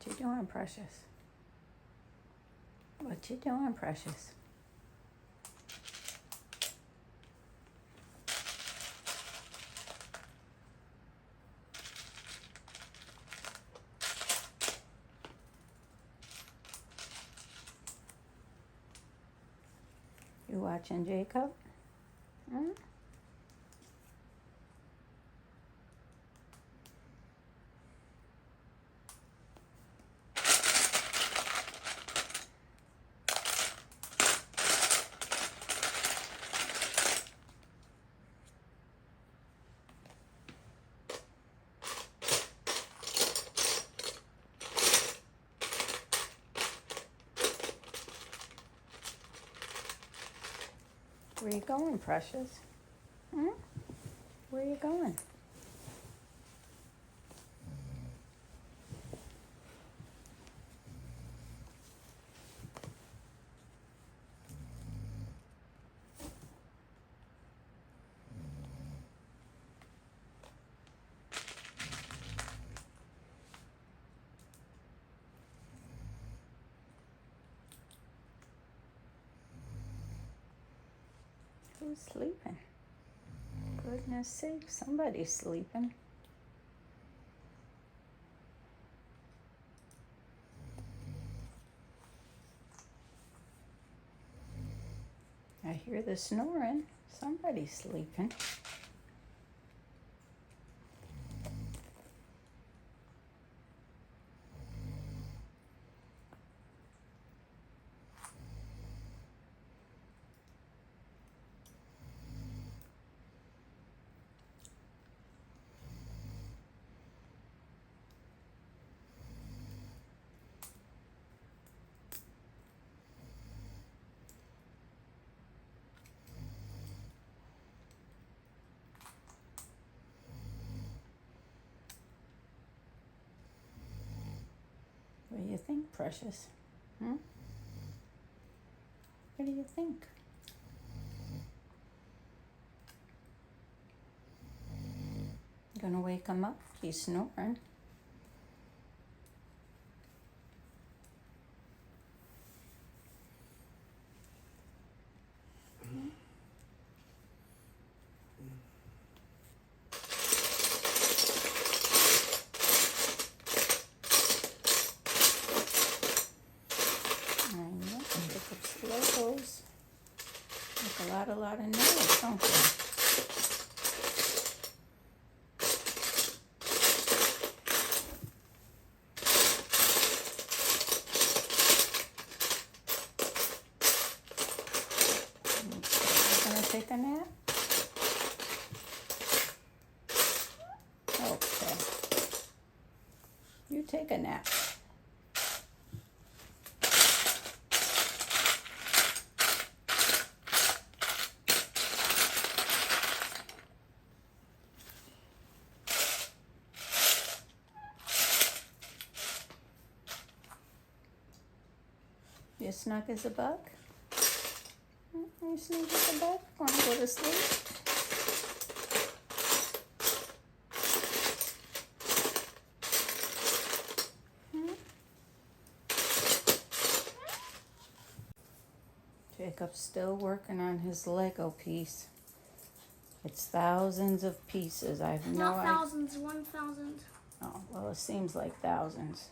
What you doing, Precious? What you doing, Precious? You watching Jacob? Hmm? Where you going, Precious? Hmm? Where you going? Who's sleeping? Goodness sake, somebody's sleeping. I hear the snoring. Somebody's sleeping. What do you think, Precious? Hmm? What do you think? Gonna wake him up? He's snoring. I know. Jacob's logos make a lot of noise, don't they? Gonna take a nap? Okay. You take a nap. You snug as a bug? You snug as a bug? Wanna go to sleep? Jacob's still working on his Lego piece. It's thousands of pieces. I have no Not idea. thousands, 1,000. Oh, well, it seems like thousands.